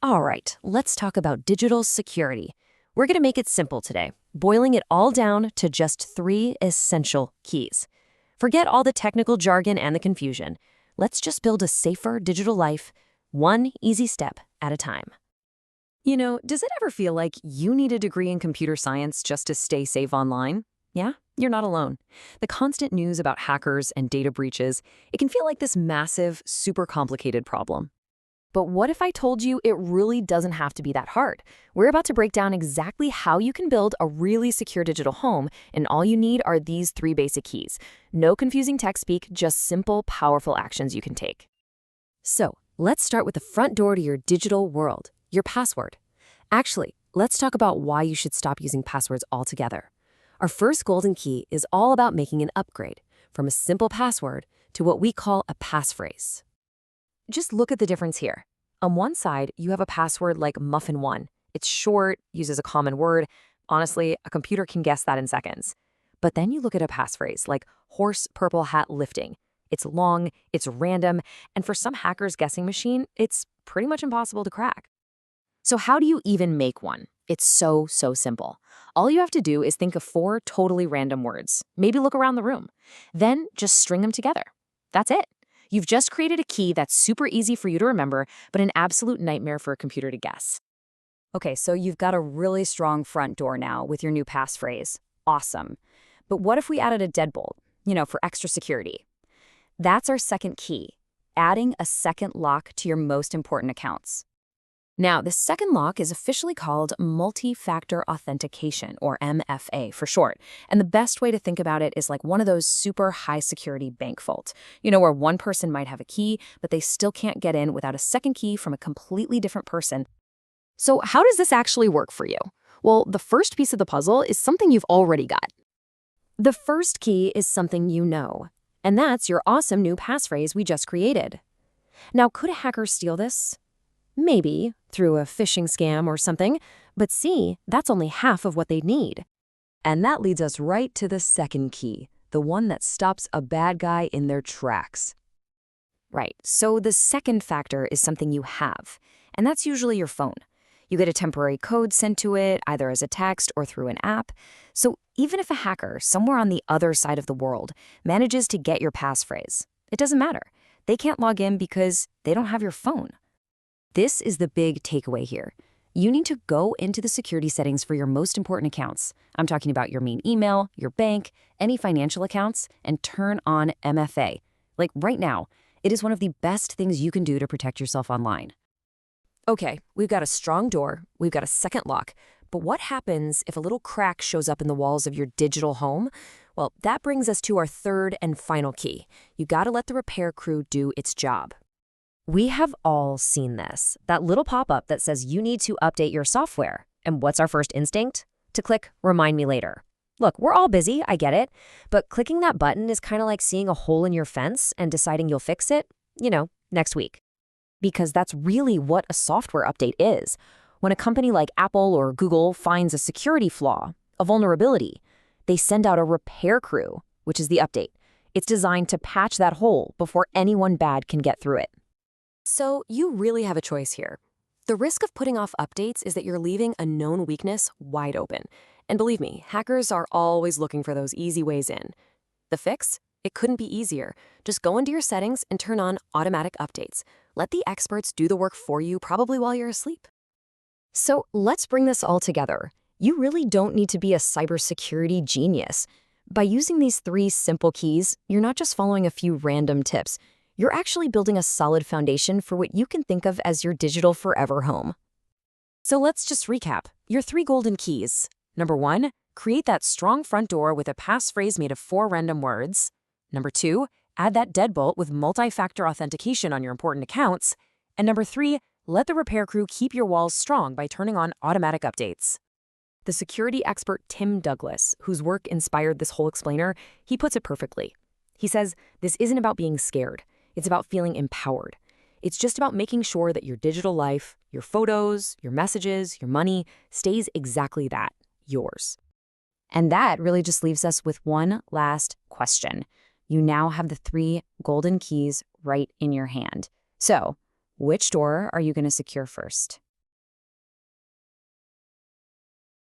All right, let's talk about digital security. We're going to make it simple today, boiling it all down to just 3 essential keys. Forget all the technical jargon and the confusion. Let's just build a safer digital life, one easy step at a time. Does it ever feel like you need a degree in computer science just to stay safe online? Yeah, you're not alone. The constant news about hackers and data breaches, it can feel like this massive, super complicated problem. But what if I told you it really doesn't have to be that hard? We're about to break down exactly how you can build a really secure digital home, and all you need are these 3 basic keys. No confusing tech speak, just simple, powerful actions you can take. So, let's start with the front door to your digital world, your password. Actually, let's talk about why you should stop using passwords altogether. Our first golden key is all about making an upgrade from a simple password to what we call a passphrase. Just look at the difference here. On one side, you have a password like Muffin1. It's short, uses a common word. Honestly, a computer can guess that in seconds. But then you look at a passphrase like horse purple hat lifting. It's long, it's random, and for some hacker's guessing machine, it's pretty much impossible to crack. So how do you even make one? It's so simple. All you have to do is think of 4 totally random words. Maybe look around the room. Then just string them together. That's it. You've just created a key that's super easy for you to remember, but an absolute nightmare for a computer to guess. Okay, so you've got a really strong front door now with your new passphrase. Awesome. But what if we added a deadbolt, for extra security? That's our second key, adding a second lock to your most important accounts. Now, the second lock is officially called multi-factor authentication, or MFA for short. And the best way to think about it is like one of those super high-security bank vaults, where one person might have a key, but they still can't get in without a second key from a completely different person. So how does this actually work for you? Well, the first piece of the puzzle is something you've already got. The first key is something you know, and that's your awesome new passphrase we just created. Now, could a hacker steal this? Maybe, through a phishing scam or something, but see, that's only half of what they'd need. And that leads us right to the second key, the one that stops a bad guy in their tracks. Right, so the second factor is something you have, and that's usually your phone. You get a temporary code sent to it, either as a text or through an app. So even if a hacker somewhere on the other side of the world manages to get your passphrase, it doesn't matter. They can't log in because they don't have your phone. This is the big takeaway here. You need to go into the security settings for your most important accounts. I'm talking about your main email, your bank, any financial accounts, and turn on MFA. Like right now, it is one of the best things you can do to protect yourself online. Okay, we've got a strong door, we've got a second lock, but what happens if a little crack shows up in the walls of your digital home? Well, that brings us to our third and final key. You gotta let the repair crew do its job. We have all seen this, that little pop-up that says you need to update your software. And what's our first instinct? To click Remind Me Later. Look, we're all busy, I get it, but clicking that button is kind of like seeing a hole in your fence and deciding you'll fix it, next week. Because that's really what a software update is. When a company like Apple or Google finds a security flaw, a vulnerability, they send out a repair crew, which is the update. It's designed to patch that hole before anyone bad can get through it. So you really have a choice here. The risk of putting off updates is that you're leaving a known weakness wide open. And believe me, hackers are always looking for those easy ways in. The fix? It couldn't be easier. Just go into your settings and turn on automatic updates. Let the experts do the work for you, probably while you're asleep. So let's bring this all together. You really don't need to be a cybersecurity genius. By using these 3 simple keys, you're not just following a few random tips. You're actually building a solid foundation for what you can think of as your digital forever home. So let's just recap. Your 3 golden keys. Number 1, create that strong front door with a passphrase made of 4 random words. Number 2, add that deadbolt with multi-factor authentication on your important accounts. And number 3, let the repair crew keep your walls strong by turning on automatic updates. The security expert Tim Douglas, whose work inspired this whole explainer, he puts it perfectly. He says, this isn't about being scared. It's about feeling empowered. It's just about making sure that your digital life, your photos, your messages, your money, stays exactly that, yours. And that really just leaves us with one last question. You now have the 3 golden keys right in your hand. So, which door are you going to secure first?